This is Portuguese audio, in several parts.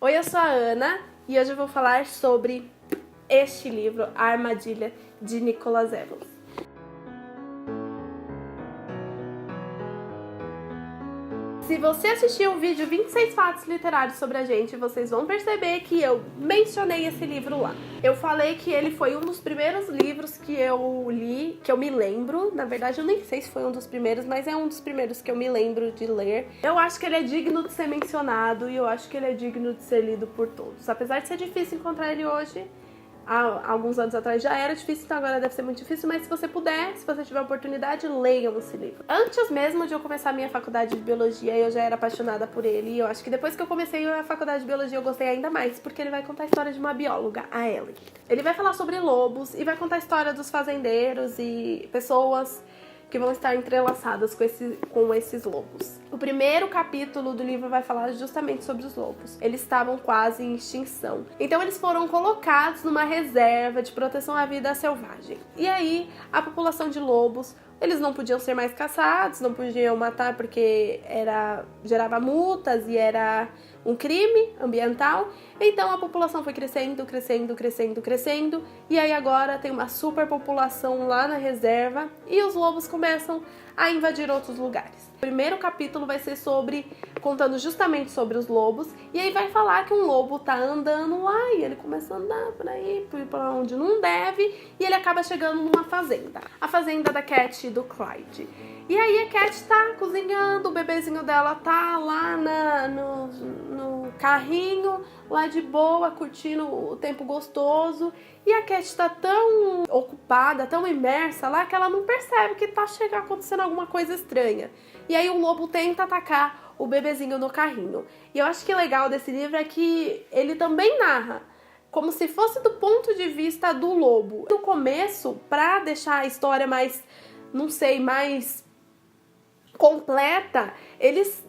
Oi, eu sou a Ana e hoje eu vou falar sobre este livro, A Armadilha, de Nicholas Evans. Se você assistiu o vídeo 26 fatos literários sobre a gente, vocês vão perceber que eu mencionei esse livro lá. Eu falei que ele foi um dos primeiros livros que eu li, que eu me lembro. Na verdade, eu nem sei se foi um dos primeiros, mas é um dos primeiros que eu me lembro de ler. Eu acho que ele é digno de ser mencionado e eu acho que ele é digno de ser lido por todos. Apesar de ser difícil encontrar ele hoje, há alguns anos atrás já era difícil, então agora deve ser muito difícil, mas se você puder, se você tiver oportunidade, leiam esse livro. Antes mesmo de eu começar a minha faculdade de biologia, eu já era apaixonada por ele, e eu acho que depois que eu comecei a faculdade de biologia eu gostei ainda mais, porque ele vai contar a história de uma bióloga, a Ellen. Ele vai falar sobre lobos e vai contar a história dos fazendeiros e pessoas que vão estar entrelaçadas com esses lobos. O primeiro capítulo do livro vai falar justamente sobre os lobos. Eles estavam quase em extinção. Então eles foram colocados numa reserva de proteção à vida selvagem. E aí a população de lobos, eles não podiam ser mais caçados, não podiam matar porque gerava multas e era um crime ambiental. Então a população foi crescendo, e aí agora tem uma superpopulação lá na reserva e os lobos começam a invadir outros lugares. O primeiro capítulo vai ser contando justamente sobre os lobos, e aí vai falar que um lobo tá andando lá e ele começa a andar por aí, pra onde não deve, e ele acaba chegando numa fazenda. A fazenda da Cat e do Clyde. E aí a Cat tá cozinhando, o bebezinho dela tá lá no carrinho, lá de boa, curtindo o tempo gostoso. E a Cat tá tão ocupada, tão imersa lá, que ela não percebe que tá acontecendo alguma coisa estranha. E aí o lobo tenta atacar o bebezinho no carrinho. E eu acho que o legal desse livro é que ele também narra como se fosse do ponto de vista do lobo. No começo, pra deixar a história mais, não sei, mais completa, eles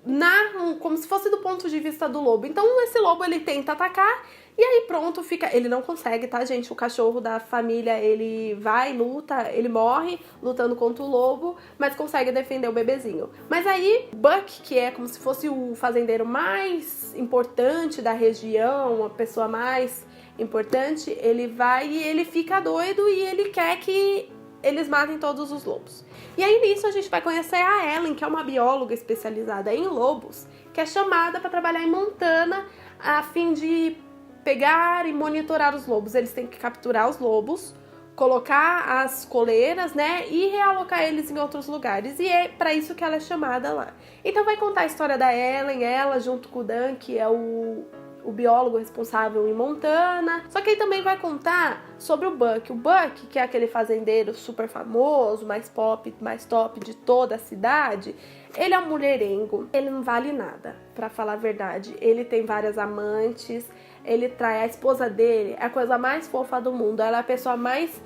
narram como se fosse do ponto de vista do lobo. Então esse lobo ele tenta atacar e aí pronto, ele não consegue, tá, gente? O cachorro da família, ele vai, luta, ele morre lutando contra o lobo, mas consegue defender o bebezinho. Mas aí Buck, que é como se fosse o fazendeiro mais importante da região, a pessoa mais importante, ele vai e ele fica doido e ele quer que eles matem todos os lobos. E aí nisso a gente vai conhecer a Ellen, que é uma bióloga especializada em lobos, que é chamada para trabalhar em Montana a fim de pegar e monitorar os lobos. Eles têm que capturar os lobos, colocar as coleiras, né, e realocar eles em outros lugares. E é para isso que ela é chamada lá. Então vai contar a história da Ellen, ela junto com o Dan, que é o biólogo responsável em Montana. Só que ele também vai contar sobre o Buck. O Buck, que é aquele fazendeiro super famoso, mais pop, mais top de toda a cidade, ele é um mulherengo. Ele não vale nada, pra falar a verdade. Ele tem várias amantes, ele trai a esposa dele, é a coisa mais fofa do mundo. Ela é a pessoa mais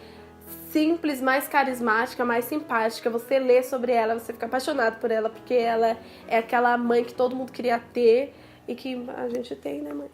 simples, mais carismática, mais simpática. Você lê sobre ela, você fica apaixonado por ela, porque ela é aquela mãe que todo mundo queria ter e que a gente tem, né, mãe?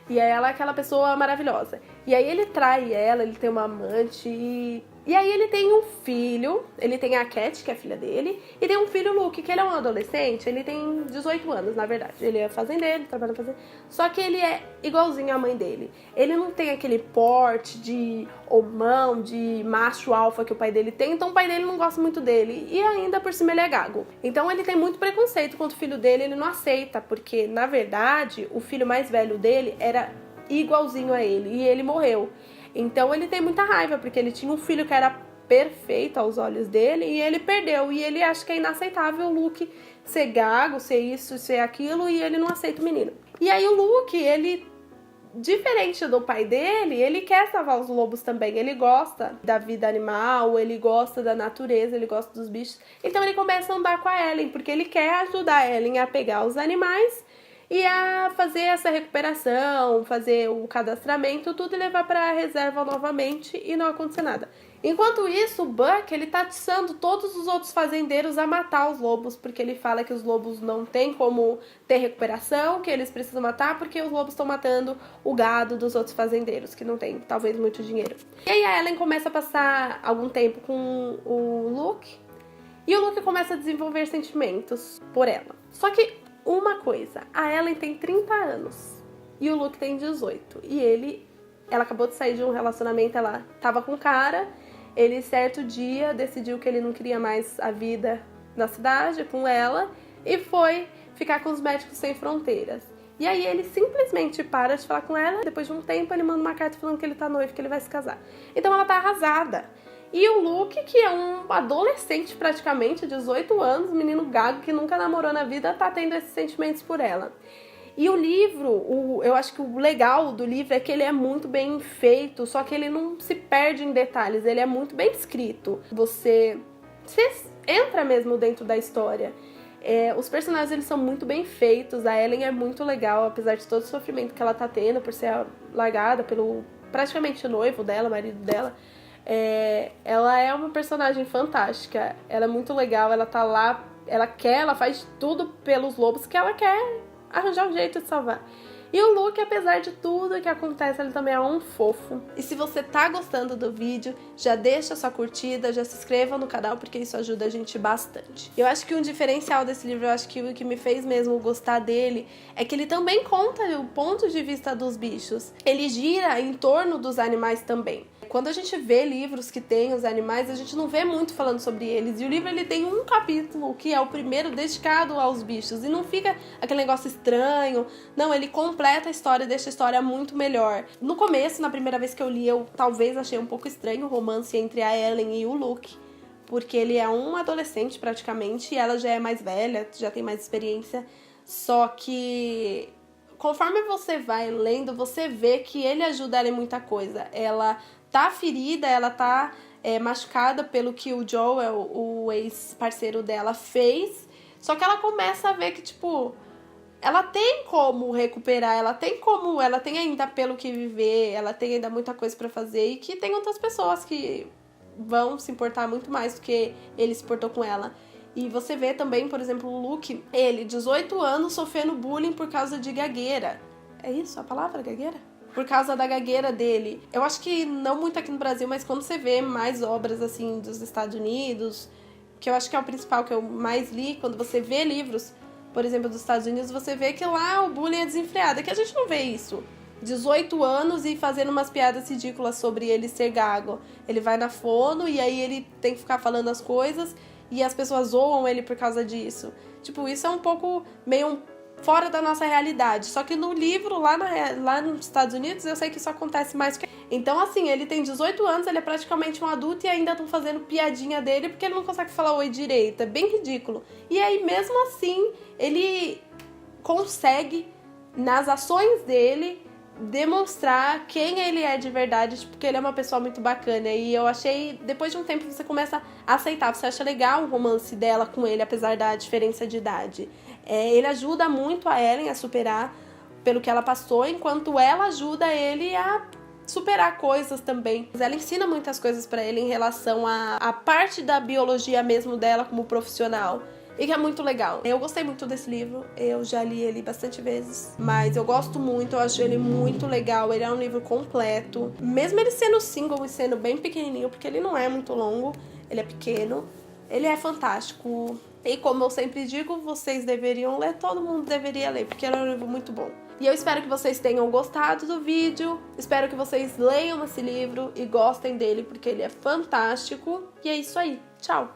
E aí ela é aquela pessoa maravilhosa. E aí ele trai ela, ele tem uma amante e aí ele tem um filho, ele tem a Cat, que é a filha dele, e tem um filho, Luke, que ele é um adolescente, ele tem 18 anos, na verdade. Ele é fazendeiro, trabalha na fazenda, só que ele é igualzinho à mãe dele. Ele não tem aquele porte de homão, de macho alfa que o pai dele tem, então o pai dele não gosta muito dele, e ainda por cima ele é gago. Então ele tem muito preconceito contra o filho dele, ele não aceita, porque, na verdade, o filho mais velho dele era igualzinho a ele, e ele morreu. Então ele tem muita raiva, porque ele tinha um filho que era perfeito aos olhos dele e ele perdeu. E ele acha que é inaceitável o Luke ser gago, ser isso, ser aquilo, e ele não aceita o menino. E aí o Luke, ele, diferente do pai dele, ele quer salvar os lobos também. Ele gosta da vida animal, ele gosta da natureza, ele gosta dos bichos. Então ele começa a andar com a Ellen, porque ele quer ajudar a Ellen a pegar os animais e a fazer essa recuperação, fazer o cadastramento, tudo e levar para a reserva novamente e não acontecer nada. Enquanto isso, o Buck, ele tá atiçando todos os outros fazendeiros a matar os lobos, porque ele fala que os lobos não tem como ter recuperação, que eles precisam matar porque os lobos estão matando o gado dos outros fazendeiros, que não tem, talvez, muito dinheiro. E aí a Ellen começa a passar algum tempo com o Luke, e o Luke começa a desenvolver sentimentos por ela. Só que uma coisa, a Ellen tem 30 anos e o Luke tem 18. E ela acabou de sair de um relacionamento, ela tava com um cara, ele certo dia decidiu que ele não queria mais a vida na cidade com ela e foi ficar com os Médicos Sem Fronteiras. E aí ele simplesmente para de falar com ela, depois de um tempo ele manda uma carta falando que ele tá noivo, que ele vai se casar. Então ela tá arrasada. E o Luke, que é um adolescente praticamente, 18 anos, menino gago que nunca namorou na vida, tá tendo esses sentimentos por ela. E o livro, eu acho que o legal do livro é que ele é muito bem feito, só que ele não se perde em detalhes, ele é muito bem escrito. Você entra mesmo dentro da história. Os personagens eles são muito bem feitos, a Ellen é muito legal, apesar de todo o sofrimento que ela tá tendo por ser largada pelo praticamente noivo dela, marido dela. Ela é uma personagem fantástica, ela é muito legal, ela tá lá, ela faz tudo pelos lobos que ela quer arranjar um jeito de salvar. E o Luke, apesar de tudo que acontece, ele também é um fofo. E se você tá gostando do vídeo, já deixa sua curtida, já se inscreva no canal, porque isso ajuda a gente bastante. Eu acho que um diferencial desse livro, eu acho que o que me fez mesmo gostar dele, é que ele também conta o ponto de vista dos bichos. Ele gira em torno dos animais também. Quando a gente vê livros que tem os animais, a gente não vê muito falando sobre eles. E o livro ele tem um capítulo, que é o primeiro, dedicado aos bichos. E não fica aquele negócio estranho. Não, ele completa a história, deixa a história muito melhor. No começo, na primeira vez que eu li, eu talvez achei um pouco estranho o romance entre a Ellen e o Luke. Porque ele é um adolescente praticamente, e ela já é mais velha, já tem mais experiência. Só que conforme você vai lendo, você vê que ele ajuda ela em muita coisa. Ela tá ferida, ela tá machucada pelo que o Joel, o ex-parceiro dela, fez. Só que ela começa a ver que, tipo, ela tem como recuperar, ela tem ainda pelo que viver, ela tem ainda muita coisa pra fazer e que tem outras pessoas que vão se importar muito mais do que ele se importou com ela. E você vê também, por exemplo, o Luke, ele, 18 anos, sofrendo bullying por causa de gagueira. É isso a palavra, gagueira? Por causa da gagueira dele. Eu acho que não muito aqui no Brasil, mas quando você vê mais obras, assim, dos Estados Unidos, que eu acho que é o principal que eu mais li, quando você vê livros, por exemplo, dos Estados Unidos, você vê que lá o bullying é desenfreado. Aqui a gente não vê isso. 18 anos e fazendo umas piadas ridículas sobre ele ser gago. Ele vai na fono e aí ele tem que ficar falando as coisas e as pessoas zoam ele por causa disso. Tipo, isso é um pouco meio fora da nossa realidade. Só que no livro, lá nos Estados Unidos, eu sei que isso acontece mais que... Então, assim, ele tem 18 anos, ele é praticamente um adulto e ainda estão fazendo piadinha dele porque ele não consegue falar oi direito. É bem ridículo. E aí, mesmo assim, ele consegue, nas ações dele, demonstrar quem ele é de verdade, porque ele é uma pessoa muito bacana. E eu achei, depois de um tempo, você começa a aceitar, você acha legal o romance dela com ele, apesar da diferença de idade. Ele ajuda muito a Ellen a superar pelo que ela passou, enquanto ela ajuda ele a superar coisas também. Ela ensina muitas coisas pra ele em relação à parte da biologia mesmo dela como profissional. E que é muito legal. Eu gostei muito desse livro, eu já li ele bastante vezes, mas eu gosto muito, eu acho ele muito legal, ele é um livro completo. Mesmo ele sendo single e sendo bem pequenininho, porque ele não é muito longo, ele é pequeno, ele é fantástico. E como eu sempre digo, vocês deveriam ler, todo mundo deveria ler, porque ele é um livro muito bom. E eu espero que vocês tenham gostado do vídeo, espero que vocês leiam esse livro e gostem dele, porque ele é fantástico. E é isso aí, tchau!